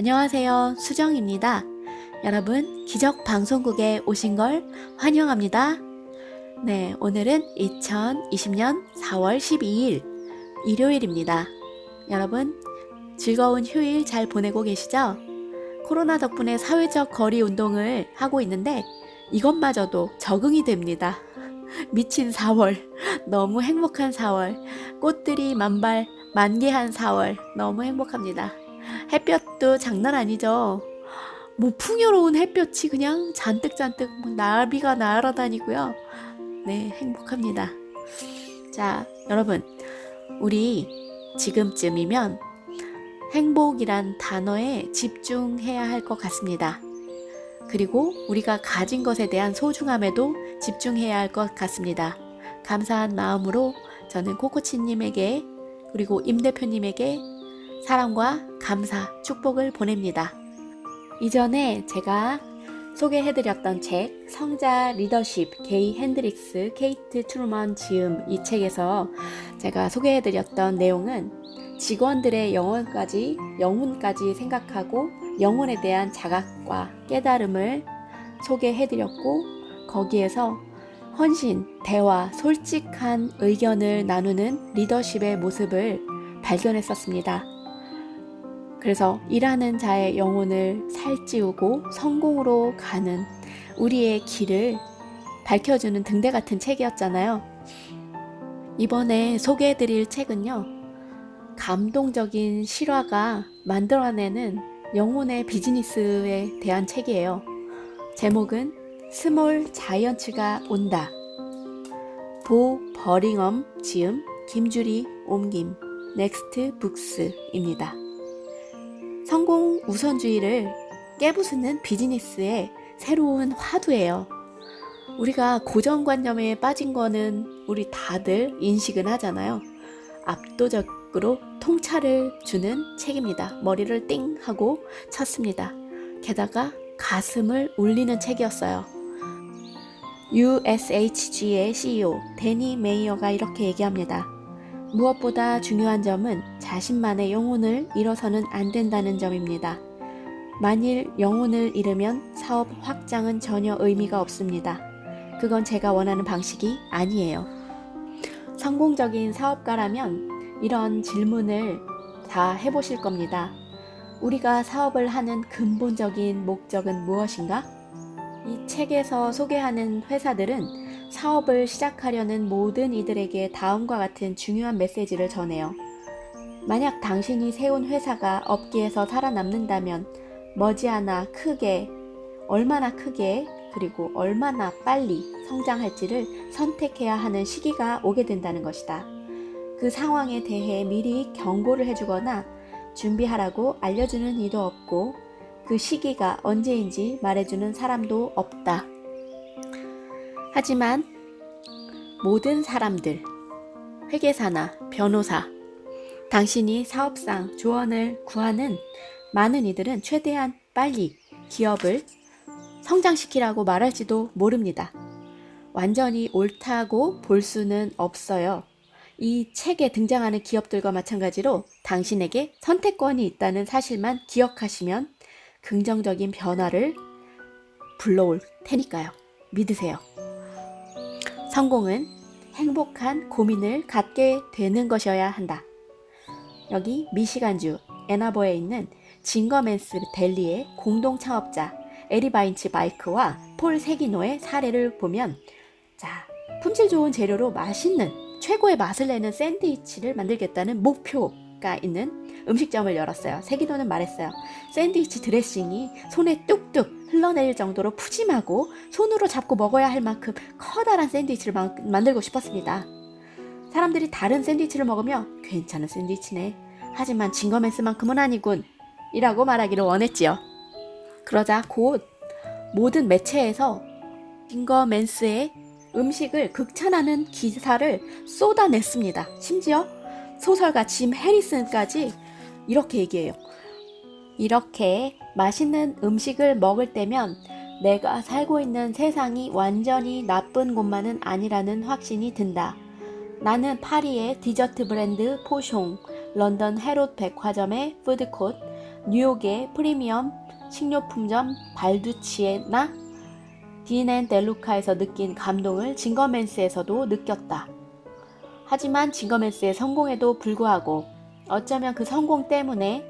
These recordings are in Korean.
안녕하세요. 수정입니다. 여러분, 기적방송국에 오신 걸 환영합니다. 네, 오늘은 2020년 4월 12일 일요일입니다. 여러분, 즐거운 휴일 잘 보내고 계시죠? 코로나 덕분에 사회적 거리 운동을 하고 있는데 이것마저도 적응이 됩니다. 미친 4월, 너무 행복한 4월, 꽃들이 만개한 4월, 너무 행복합니다. 햇볕도 장난 아니죠. 뭐 풍요로운 햇볕이 그냥 잔뜩 나비가 날아다니고요. 네, 행복합니다. 자, 여러분, 우리 지금쯤이면 행복이란 단어에 집중해야 할 것 같습니다. 그리고 우리가 가진 것에 대한 소중함에도 집중해야 할 것 같습니다. 감사한 마음으로 저는 코코치님에게 그리고 임 대표님에게 사랑과 감사, 축복을 보냅니다. 이전에 제가 소개해드렸던 책 성자 리더십 게이 핸드릭스, 케이트 트루먼 지음 이 책에서 제가 소개해드렸던 내용은 직원들의 영혼까지 생각하고 영혼에 대한 자각과 깨달음을 소개해드렸고 거기에서 헌신, 대화, 솔직한 의견을 나누는 리더십의 모습을 발견했었습니다. 그래서 일하는 자의 영혼을 살찌우고 성공으로 가는 우리의 길을 밝혀주는 등대 같은 책이었잖아요. 이번에 소개해드릴 책은요, 감동적인 실화가 만들어내는 영혼의 비즈니스에 대한 책이에요. 제목은 스몰 자이언츠가 온다. 보 버링엄 지음, 김주리 옮김, 넥스트 북스입니다. 성공 우선주의를 깨부수는 비즈니스의 새로운 화두예요. 우리가 고정관념에 빠진 거는 우리 다들 인식은 하잖아요. 압도적으로 통찰을 주는 책입니다. 머리를 띵 하고 쳤습니다. 게다가 가슴을 울리는 책이었어요. USHG의 CEO 데니 메이어가 이렇게 얘기합니다. 무엇보다 중요한 점은 자신만의 영혼을 잃어서는 안 된다는 점입니다. 만일 영혼을 잃으면 사업 확장은 전혀 의미가 없습니다. 그건 제가 원하는 방식이 아니에요. 성공적인 사업가라면 이런 질문을 다 해보실 겁니다. 우리가 사업을 하는 근본적인 목적은 무엇인가? 이 책에서 소개하는 회사들은 사업을 시작하려는 모든 이들에게 다음과 같은 중요한 메시지를 전해요. 만약 당신이 세운 회사가 업계에서 살아남는다면 머지않아 크게, 얼마나 크게, 그리고 얼마나 빨리 성장할지를 선택해야 하는 시기가 오게 된다는 것이다. 그 상황에 대해 미리 경고를 해주거나 준비하라고 알려주는 이도 없고 그 시기가 언제인지 말해주는 사람도 없다. 하지만 모든 사람들, 회계사나 변호사, 당신이 사업상 조언을 구하는 많은 이들은 최대한 빨리 기업을 성장시키라고 말할지도 모릅니다. 완전히 옳다고 볼 수는 없어요. 이 책에 등장하는 기업들과 마찬가지로 당신에게 선택권이 있다는 사실만 기억하시면 긍정적인 변화를 불러올 테니까요. 믿으세요. 성공은 행복한 고민을 갖게 되는 것이어야 한다. 여기 미시간주 애나버에 있는 징거맨스 델리의 공동 창업자 에리바인치 바이크와 폴 세기노의 사례를 보면 품질 좋은 재료로 맛있는 최고의 맛을 내는 샌드위치를 만들겠다는 목표가 있는 음식점을 열었어요. 세기노는 말했어요. 샌드위치 드레싱이 손에 뚝뚝 흘러내릴 정도로 푸짐하고 손으로 잡고 먹어야 할 만큼 커다란 샌드위치를 만들고 싶었습니다. 사람들이 다른 샌드위치를 먹으며 괜찮은 샌드위치네. 하지만 징거맨스만큼은 아니군. 이라고 말하기를 원했지요. 그러자 곧 모든 매체에서 징거맨스의 음식을 극찬하는 기사를 쏟아냈습니다. 심지어 소설가 짐 해리슨까지 이렇게 얘기해요. 이렇게 맛있는 음식을 먹을 때면 내가 살고 있는 세상이 완전히 나쁜 곳만은 아니라는 확신이 든다. 나는 파리의 디저트 브랜드 포숑, 런던 헤롯 백화점의 푸드콧, 뉴욕의 프리미엄 식료품점 발두치에나 딘앤델루카에서 느낀 감동을 징거맨스에서도 느꼈다. 하지만 징거맨스의 성공에도 불구하고 어쩌면 그 성공 때문에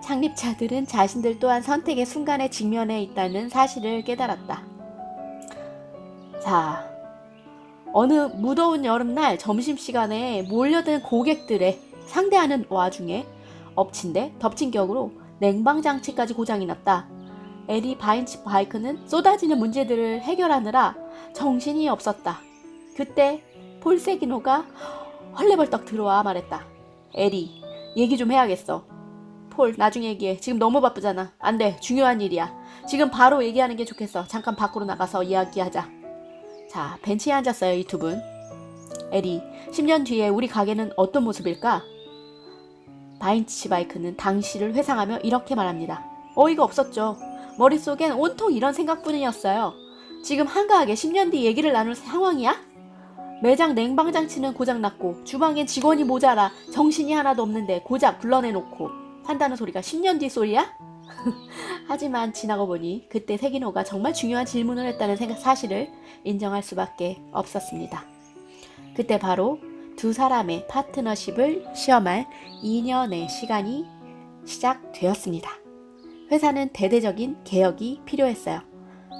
창립자들은 자신들 또한 선택의 순간에 직면해 있다는 사실을 깨달았다. 자, 어느 무더운 여름날 점심시간에 몰려든 고객들의 상대하는 와중에 엎친 데 덮친 격으로 냉방장치까지 고장이 났다. 에리 바인치 바이크는 쏟아지는 문제들을 해결하느라 정신이 없었다. 그때 폴 세기노가 헐레벌떡 들어와 말했다. 에리, 얘기 좀 해야겠어. 폴, 나중에 얘기해. 지금 너무 바쁘잖아. 안 돼. 중요한 일이야. 지금 바로 얘기하는 게 좋겠어. 잠깐 밖으로 나가서 이야기하자. 자, 벤치에 앉았어요, 이 두 분. 에리, 10년 뒤에 우리 가게는 어떤 모습일까? 바인치 바이크는 당시를 회상하며 이렇게 말합니다. 어이가 없었죠. 머릿속엔 온통 이런 생각뿐이었어요. 지금 한가하게 10년 뒤 얘기를 나눌 상황이야? 매장 냉방장치는 고장났고 주방엔 직원이 모자라 정신이 하나도 없는데 고작 불러내놓고 한다는 소리가 10년 뒤 소리야? 하지만 지나고 보니 그때 세기노가 정말 중요한 질문을 했다는 사실을 인정할 수밖에 없었습니다. 그때 바로 두 사람의 파트너십을 시험할 2년의 시간이 시작되었습니다. 회사는 대대적인 개혁이 필요했어요.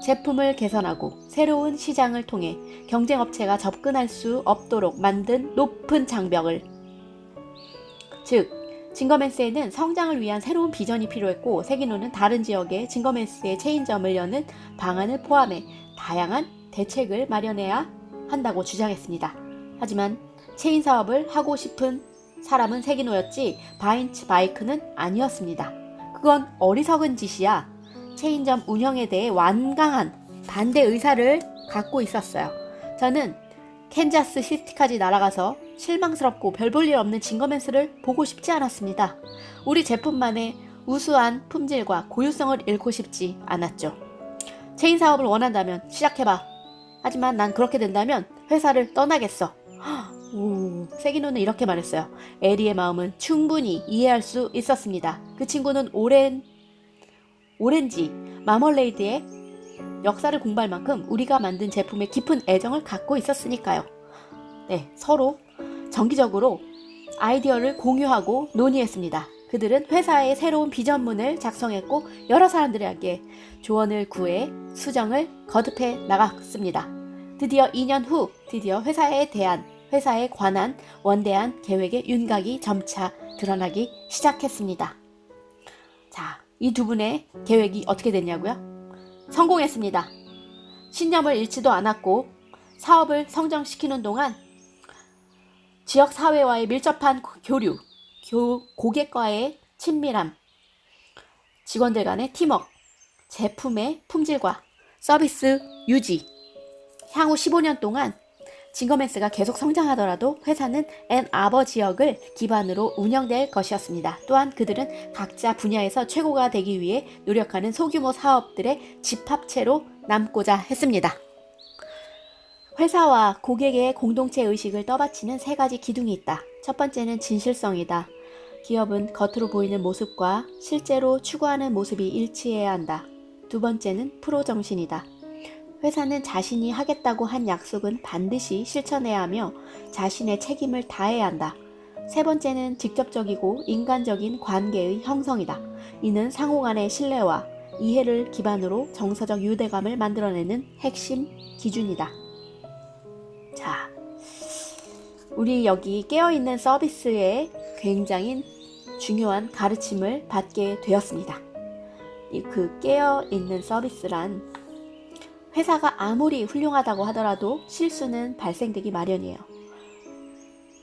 제품을 개선하고 새로운 시장을 통해 경쟁업체가 접근할 수 없도록 만든 높은 장벽을, 즉 징거맨스에는 성장을 위한 새로운 비전이 필요했고 세기노는 다른 지역에 징거맨스의 체인점을 여는 방안을 포함해 다양한 대책을 마련해야 한다고 주장했습니다. 하지만 체인 사업을 하고 싶은 사람은 세기노였지 바인치 바이크는 아니었습니다. 그건 어리석은 짓이야. 체인점 운영에 대해 완강한 반대 의사를 갖고 있었어요. 저는 캔자스 시티까지 날아가서 실망스럽고 별 볼 일 없는 징거맨스를 보고 싶지 않았습니다. 우리 제품만의 우수한 품질과 고유성을 잃고 싶지 않았죠. 체인 사업을 원한다면 시작해봐. 하지만 난 그렇게 된다면 회사를 떠나겠어. 오, 세기노는 이렇게 말했어요. 에리의 마음은 충분히 이해할 수 있었습니다. 그 친구는 오렌지 마멀레이드의 역사를 공부할 만큼 우리가 만든 제품에 깊은 애정을 갖고 있었으니까요. 네, 서로 정기적으로 아이디어를 공유하고 논의했습니다. 그들은 회사의 새로운 비전문을 작성했고 여러 사람들에게 조언을 구해 수정을 거듭해 나갔습니다. 드디어 2년 후 드디어 회사에 관한 원대한 계획의 윤곽이 점차 드러나기 시작했습니다. 자, 이 두 분의 계획이 어떻게 됐냐고요? 성공했습니다. 신념을 잃지도 않았고 사업을 성장시키는 동안 지역 사회와의 밀접한 교류, 고객과의 친밀함, 직원들 간의 팀워크, 제품의 품질과 서비스 유지, 향후 15년 동안 징거맨스가 계속 성장하더라도 회사는 앤아버 지역을 기반으로 운영될 것이었습니다. 또한 그들은 각자 분야에서 최고가 되기 위해 노력하는 소규모 사업들의 집합체로 남고자 했습니다. 회사와 고객의 공동체 의식을 떠받치는 세 가지 기둥이 있다. 첫 번째는 진실성이다. 기업은 겉으로 보이는 모습과 실제로 추구하는 모습이 일치해야 한다. 두 번째는 프로 정신이다. 회사는 자신이 하겠다고 한 약속은 반드시 실천해야 하며 자신의 책임을 다해야 한다. 세 번째는 직접적이고 인간적인 관계의 형성이다. 이는 상호 간의 신뢰와 이해를 기반으로 정서적 유대감을 만들어내는 핵심 기준이다. 자, 우리 여기 깨어있는 서비스에 굉장히 중요한 가르침을 받게 되었습니다. 그 깨어있는 서비스란 회사가 아무리 훌륭하다고 하더라도 실수는 발생되기 마련이에요.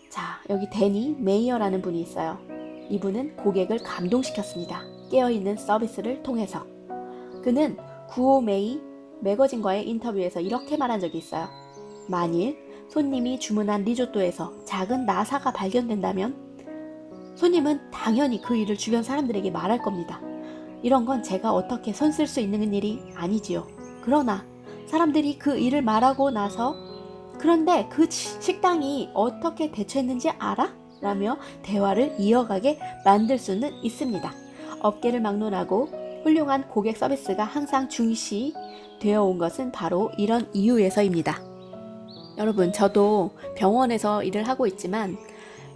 자, 여기 데니 메이어라는 분이 있어요. 이분은 고객을 감동시켰습니다. 깨어있는 서비스를 통해서. 그는 95메이 매거진과의 인터뷰에서 이렇게 말한 적이 있어요. 만일 손님이 주문한 리조또에서 작은 나사가 발견된다면 손님은 당연히 그 일을 주변 사람들에게 말할 겁니다. 이런 건 제가 어떻게 손쓸 수 있는 일이 아니지요. 그러나 사람들이 그 일을 말하고 나서 그런데 그 식당이 어떻게 대처했는지 알아? 라며 대화를 이어가게 만들 수는 있습니다. 업계를 막론하고 훌륭한 고객 서비스가 항상 중시되어 온 것은 바로 이런 이유에서입니다. 여러분, 저도 병원에서 일을 하고 있지만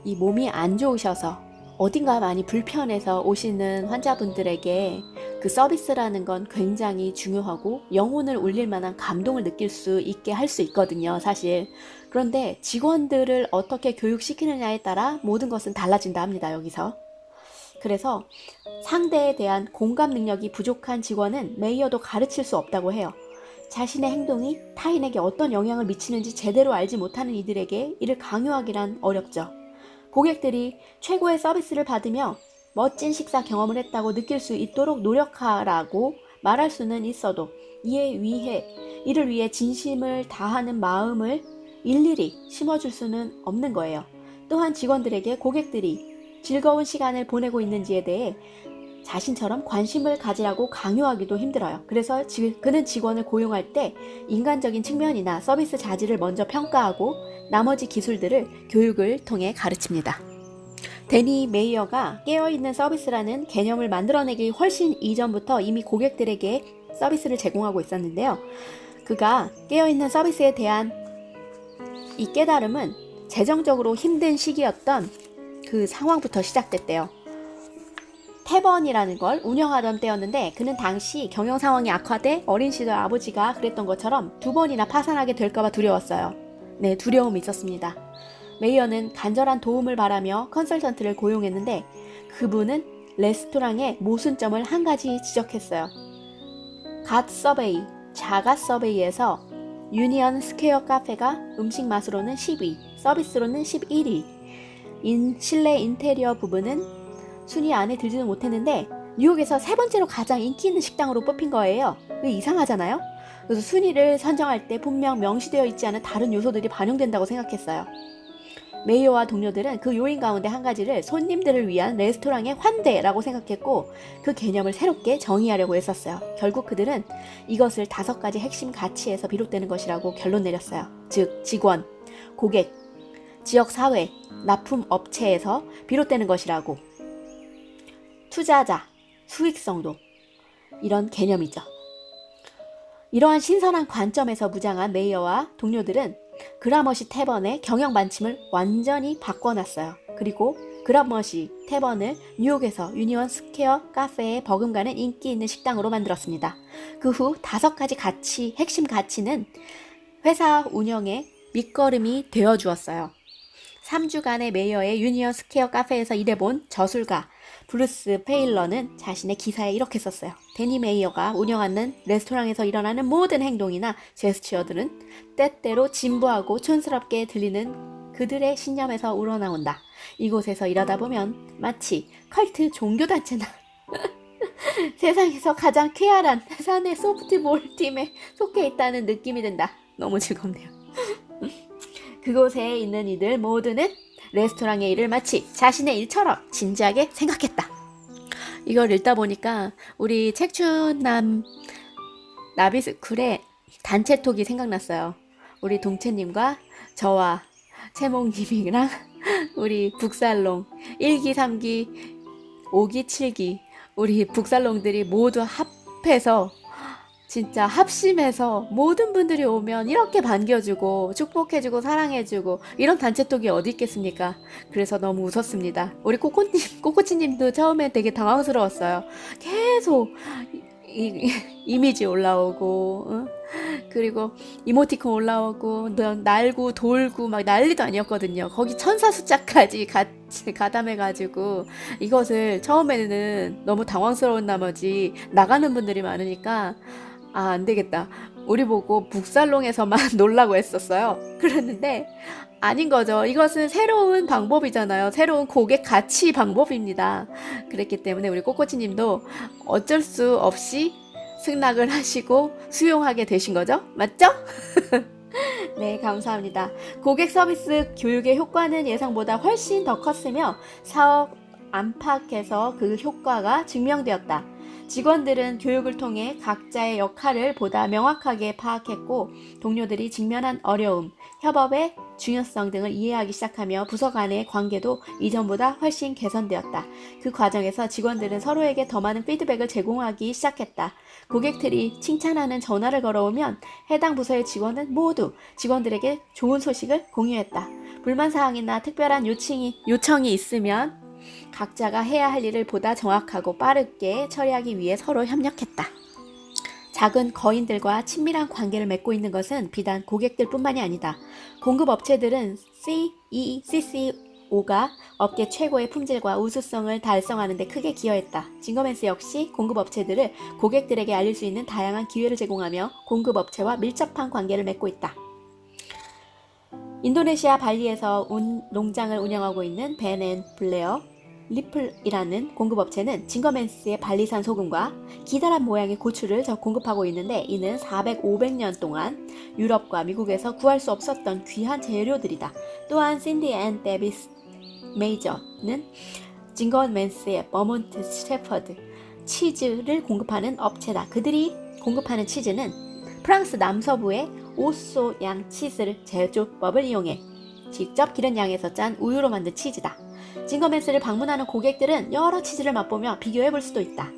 이 몸이 안 좋으셔서 어딘가 많이 불편해서 오시는 환자분들에게 그 서비스라는 건 굉장히 중요하고 영혼을 울릴 만한 감동을 느낄 수 있게 할 수 있거든요, 사실. 그런데 직원들을 어떻게 교육시키느냐에 따라 모든 것은 달라진다 합니다, 여기서. 그래서 상대에 대한 공감 능력이 부족한 직원은 메이어도 가르칠 수 없다고 해요. 자신의 행동이 타인에게 어떤 영향을 미치는지 제대로 알지 못하는 이들에게 이를 강요하기란 어렵죠. 고객들이 최고의 서비스를 받으며 멋진 식사 경험을 했다고 느낄 수 있도록 노력하라고 말할 수는 있어도 이를 위해 진심을 다하는 마음을 일일이 심어줄 수는 없는 거예요. 또한 직원들에게 고객들이 즐거운 시간을 보내고 있는지에 대해 자신처럼 관심을 가지라고 강요하기도 힘들어요. 그래서 그는 직원을 고용할 때 인간적인 측면이나 서비스 자질을 먼저 평가하고 나머지 기술들을 교육을 통해 가르칩니다. 데니 메이어가 깨어있는 서비스라는 개념을 만들어내기 훨씬 이전부터 이미 고객들에게 서비스를 제공하고 있었는데요. 그가 깨어있는 서비스에 대한 이 깨달음은 재정적으로 힘든 시기였던 그 상황부터 시작됐대요. 태번이라는 걸 운영하던 때였는데 그는 당시 경영 상황이 악화돼 어린 시절 아버지가 그랬던 것처럼 2번이나 파산하게 될까봐 두려웠어요. 네, 두려움이 있었습니다. 메이어는 간절한 도움을 바라며 컨설턴트를 고용했는데 그분은 레스토랑의 모순점을 한 가지 지적했어요. 갓 서베이, 자가 서베이에서 유니언 스퀘어 카페가 음식 맛으로는 10위, 서비스로는 11위, 실내 인테리어 부분은 순위 안에 들지는 못했는데 뉴욕에서 3번째로 가장 인기 있는 식당으로 뽑힌 거예요. 이게 이상하잖아요? 그래서 순위를 선정할 때 분명 명시되어 있지 않은 다른 요소들이 반영된다고 생각했어요. 메이어와 동료들은 그 요인 가운데 한 가지를 손님들을 위한 레스토랑의 환대라고 생각했고 그 개념을 새롭게 정의하려고 했었어요. 결국 그들은 이것을 5가지 핵심 가치에서 비롯되는 것이라고 결론 내렸어요. 즉, 직원, 고객, 지역사회, 납품업체에서 비롯되는 것이라고. 투자자, 수익성도 이런 개념이죠. 이러한 신선한 관점에서 무장한 메이어와 동료들은 그라머시 태번의 경영 반침을 완전히 바꿔놨어요. 그리고 그라머시 태번을 뉴욕에서 유니온 스퀘어 카페에 버금가는 인기 있는 식당으로 만들었습니다. 그 후 5가지 핵심 가치는 회사 운영의 밑거름이 되어주었어요. 3주간의 메이어의 유니온 스퀘어 카페에서 일해본 저술가 브루스 페일러는 자신의 기사에 이렇게 썼어요. 데니 메이어가 운영하는 레스토랑에서 일어나는 모든 행동이나 제스처들은 때때로 진부하고 촌스럽게 들리는 그들의 신념에서 우러나온다. 이곳에서 일하다 보면 마치 컬트 종교단체나 세상에서 가장 쾌활한 사내 소프트볼 팀에 속해 있다는 느낌이 든다. 너무 즐겁네요. 그곳에 있는 이들 모두는 레스토랑의 일을 마치 자신의 일처럼 진지하게 생각했다. 이걸 읽다 보니까 우리 책춘남 나비스쿨의 단체톡이 생각났어요. 우리 동채님과 저와 채몽님이랑 우리 북살롱 1기, 3기, 5기, 7기 우리 북살롱들이 모두 합해서 진짜 합심해서 모든 분들이 오면 이렇게 반겨주고 축복해주고 사랑해주고 이런 단체톡이 어디 있겠습니까? 그래서 너무 웃었습니다. 우리 꼬꼬치님도 처음에 되게 당황스러웠어요. 계속 이미지 올라오고 그리고 이모티콘 올라오고 날고 돌고 막 난리도 아니었거든요. 거기 천사 숫자까지 같이 가담해가지고 이것을 처음에는 너무 당황스러운 나머지 나가는 분들이 많으니까 안 되겠다. 우리 보고 북살롱에서만 놀라고 했었어요. 그랬는데 아닌 거죠. 이것은 새로운 방법이잖아요. 새로운 고객 가치 방법입니다. 그랬기 때문에 우리 꼬꼬치님도 어쩔 수 없이 승낙을 하시고 수용하게 되신 거죠? 맞죠? 네, 감사합니다. 고객 서비스 교육의 효과는 예상보다 훨씬 더 컸으며 사업 안팎에서 그 효과가 증명되었다. 직원들은 교육을 통해 각자의 역할을 보다 명확하게 파악했고 동료들이 직면한 어려움, 협업의 중요성 등을 이해하기 시작하며 부서 간의 관계도 이전보다 훨씬 개선되었다. 그 과정에서 직원들은 서로에게 더 많은 피드백을 제공하기 시작했다. 고객들이 칭찬하는 전화를 걸어오면 해당 부서의 직원은 모두 직원들에게 좋은 소식을 공유했다. 불만사항이나 특별한 요청이 있으면 각자가 해야 할 일을 보다 정확하고 빠르게 처리하기 위해 서로 협력했다. 작은 거인들과 친밀한 관계를 맺고 있는 것은 비단 고객들뿐만이 아니다. 공급업체들은 CECCO가 업계 최고의 품질과 우수성을 달성하는 데 크게 기여했다. 징거맨스 역시 공급업체들을 고객들에게 알릴 수 있는 다양한 기회를 제공하며 공급업체와 밀접한 관계를 맺고 있다. 인도네시아 발리에서 농장을 운영하고 있는 벤 앤 블레어 리플이라는 공급업체는 징거맨스의 발리산 소금과 기다란 모양의 고추를 공급하고 있는데 이는 500년 동안 유럽과 미국에서 구할 수 없었던 귀한 재료들이다. 또한 신디 앤 데비스 메이저는 징거맨스의 버몬트 셰퍼드 치즈를 공급하는 업체다. 그들이 공급하는 치즈는 프랑스 남서부의 오쏘 양 치즈를 제조법을 이용해 직접 기른 양에서 짠 우유로 만든 치즈다. 징거맨스를 방문하는 고객들은 여러 치즈를 맛보며 비교해볼 수도 있다.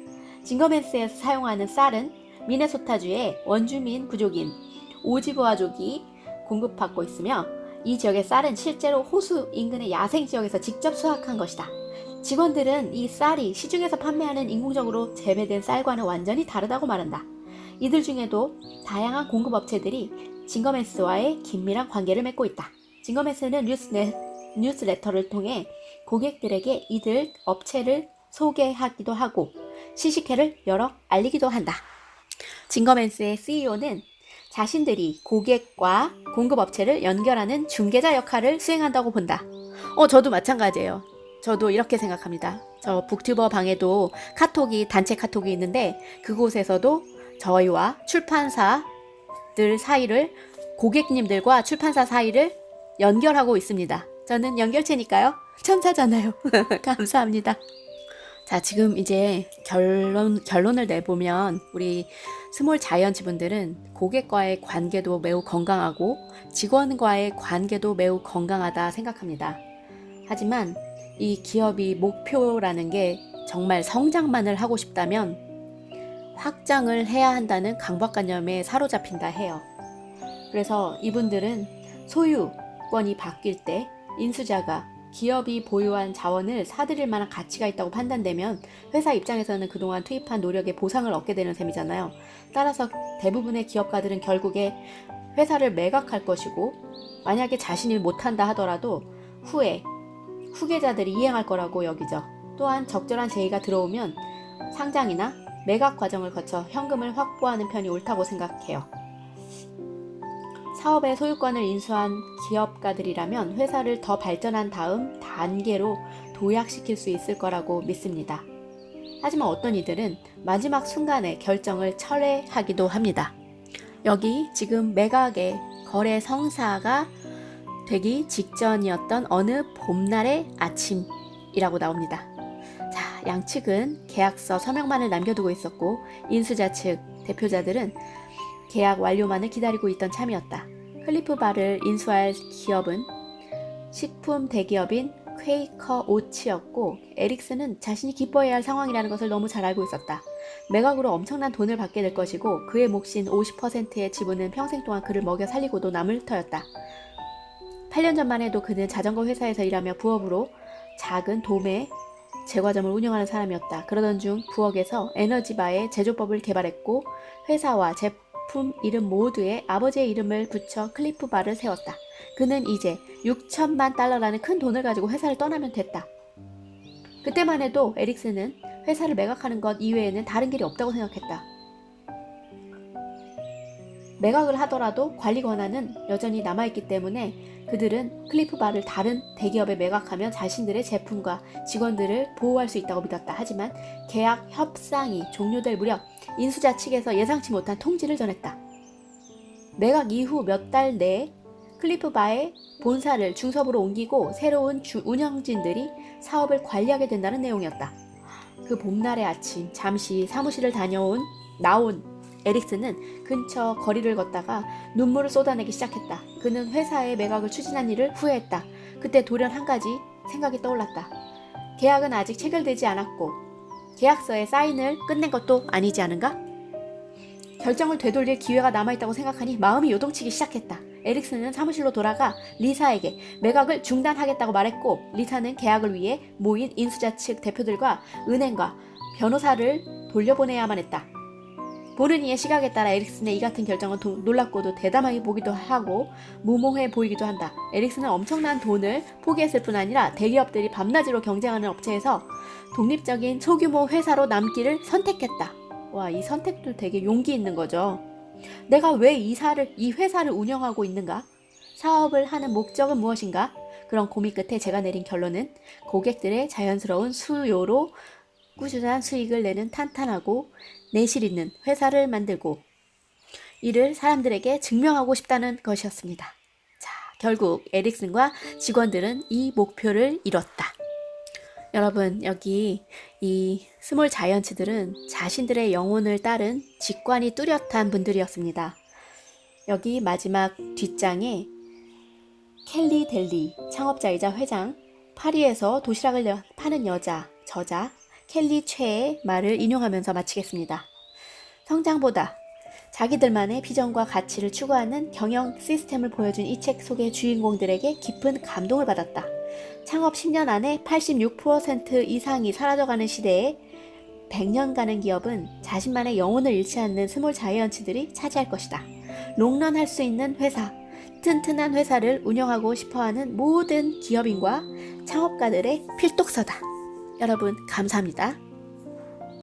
징거맨스에서 사용하는 쌀은 미네소타주의 원주민 부족인 오지보아족이 공급받고 있으며 이 지역의 쌀은 실제로 호수 인근의 야생 지역에서 직접 수확한 것이다. 직원들은 이 쌀이 시중에서 판매하는 인공적으로 재배된 쌀과는 완전히 다르다고 말한다. 이들 중에도 다양한 공급업체들이 징거맨스와의 긴밀한 관계를 맺고 있다. 징거맨스는 뉴스레터를 통해 고객들에게 이들 업체를 소개하기도 하고 시식회를 열어 알리기도 한다. 징거맨스의 CEO는 자신들이 고객과 공급업체를 연결하는 중개자 역할을 수행한다고 본다. 저도 마찬가지예요. 저도 이렇게 생각합니다. 저 북튜버 방에도 단체 카톡이 있는데 그곳에서도 저희와 출판사들 사이를 고객님들과 출판사 사이를 연결하고 있습니다. 저는 연결체니까요. 천사잖아요. 감사합니다. 자, 지금 이제 결론을 내보면 우리 스몰 자이언츠 분들은 고객과의 관계도 매우 건강하고 직원과의 관계도 매우 건강하다 생각합니다. 하지만 이 기업이 목표라는 게 정말 성장만을 하고 싶다면 확장을 해야 한다는 강박관념에 사로잡힌다 해요. 그래서 이분들은 소유권이 바뀔 때 인수자가 기업이 보유한 자원을 사들일 만한 가치가 있다고 판단되면 회사 입장에서는 그동안 투입한 노력의 보상을 얻게 되는 셈이잖아요. 따라서 대부분의 기업가들은 결국에 회사를 매각할 것이고 만약에 자신이 못한다 하더라도 후계자들이 이행할 거라고 여기죠. 또한 적절한 제의가 들어오면 상장이나 매각 과정을 거쳐 현금을 확보하는 편이 옳다고 생각해요. 사업의 소유권을 인수한 기업가들이라면 회사를 더 발전한 다음 단계로 도약시킬 수 있을 거라고 믿습니다. 하지만 어떤 이들은 마지막 순간에 결정을 철회하기도 합니다. 여기 지금 매각의 거래 성사가 되기 직전이었던 어느 봄날의 아침이라고 나옵니다. 자, 양측은 계약서 서명만을 남겨두고 있었고 인수자 측 대표자들은 계약 완료만을 기다리고 있던 참이었다. 클리프 바를 인수할 기업은 식품 대기업인 퀘이커 오츠였고 에릭슨은 자신이 기뻐해야 할 상황이라는 것을 너무 잘 알고 있었다. 매각으로 엄청난 돈을 받게 될 것이고 그의 몫인 50%의 지분은 평생 동안 그를 먹여 살리고도 남을 터였다. 8년 전만 해도 그는 자전거 회사에서 일하며 부업으로 작은 도매 제과점을 운영하는 사람이었다. 그러던 중 부엌에서 에너지바의 제조법을 개발했고 회사와 제품 이름 모두에 아버지의 이름을 붙여 클리프 바를 세웠다. 그는 이제 6천만 달러라는 큰 돈을 가지고 회사를 떠나면 됐다. 그때만 해도 에릭슨은 회사를 매각하는 것 이외에는 다른 길이 없다고 생각했다. 매각을 하더라도 관리 권한은 여전히 남아있기 때문에 그들은 클리프 바를 다른 대기업에 매각하면 자신들의 제품과 직원들을 보호할 수 있다고 믿었다. 하지만 계약 협상이 종료될 무렵 인수자 측에서 예상치 못한 통지를 전했다. 매각 이후 몇 달 내에 클리프 바의 본사를 중섭으로 옮기고 새로운 운영진들이 사업을 관리하게 된다는 내용이었다. 그 봄날의 아침 잠시 사무실을 나온 에릭슨은 근처 거리를 걷다가 눈물을 쏟아내기 시작했다. 그는 회사의 매각을 추진한 일을 후회했다. 그때 돌연 한 가지 생각이 떠올랐다. 계약은 아직 체결되지 않았고 계약서에 사인을 끝낸 것도 아니지 않은가? 결정을 되돌릴 기회가 남아있다고 생각하니 마음이 요동치기 시작했다. 에릭슨은 사무실로 돌아가 리사에게 매각을 중단하겠다고 말했고, 리사는 계약을 위해 모인 인수자 측 대표들과 은행과 변호사를 돌려보내야만 했다. 보는 이의 시각에 따라 에릭슨의 이 같은 결정은 놀랍고도 대담하게 보기도 하고 무모해 보이기도 한다. 에릭슨은 엄청난 돈을 포기했을 뿐 아니라 대기업들이 밤낮으로 경쟁하는 업체에서 독립적인 소규모 회사로 남기를 선택했다. 와, 이 선택도 되게 용기 있는 거죠. 내가 왜 이 회사를 운영하고 있는가? 사업을 하는 목적은 무엇인가? 그런 고민 끝에 제가 내린 결론은 고객들의 자연스러운 수요로 꾸준한 수익을 내는 탄탄하고 내실 있는 회사를 만들고 이를 사람들에게 증명하고 싶다는 것이었습니다. 자, 결국 에릭슨과 직원들은 이 목표를 이뤘다. 여러분, 여기 이 스몰 자이언츠들은 자신들의 영혼을 따른 직관이 뚜렷한 분들이었습니다. 여기 마지막 뒷장에 켈리 델리, 창업자이자 회장, 파리에서 도시락을 파는 저자 켈리 최의 말을 인용하면서 마치겠습니다. 성장보다 자기들만의 비전과 가치를 추구하는 경영 시스템을 보여준 이 책 속의 주인공들에게 깊은 감동을 받았다. 창업 10년 안에 86% 이상이 사라져가는 시대에 100년 가는 기업은 자신만의 영혼을 잃지 않는 스몰 자이언츠들이 차지할 것이다. 롱런할 수 있는 회사, 튼튼한 회사를 운영하고 싶어하는 모든 기업인과 창업가들의 필독서다. 여러분, 감사합니다.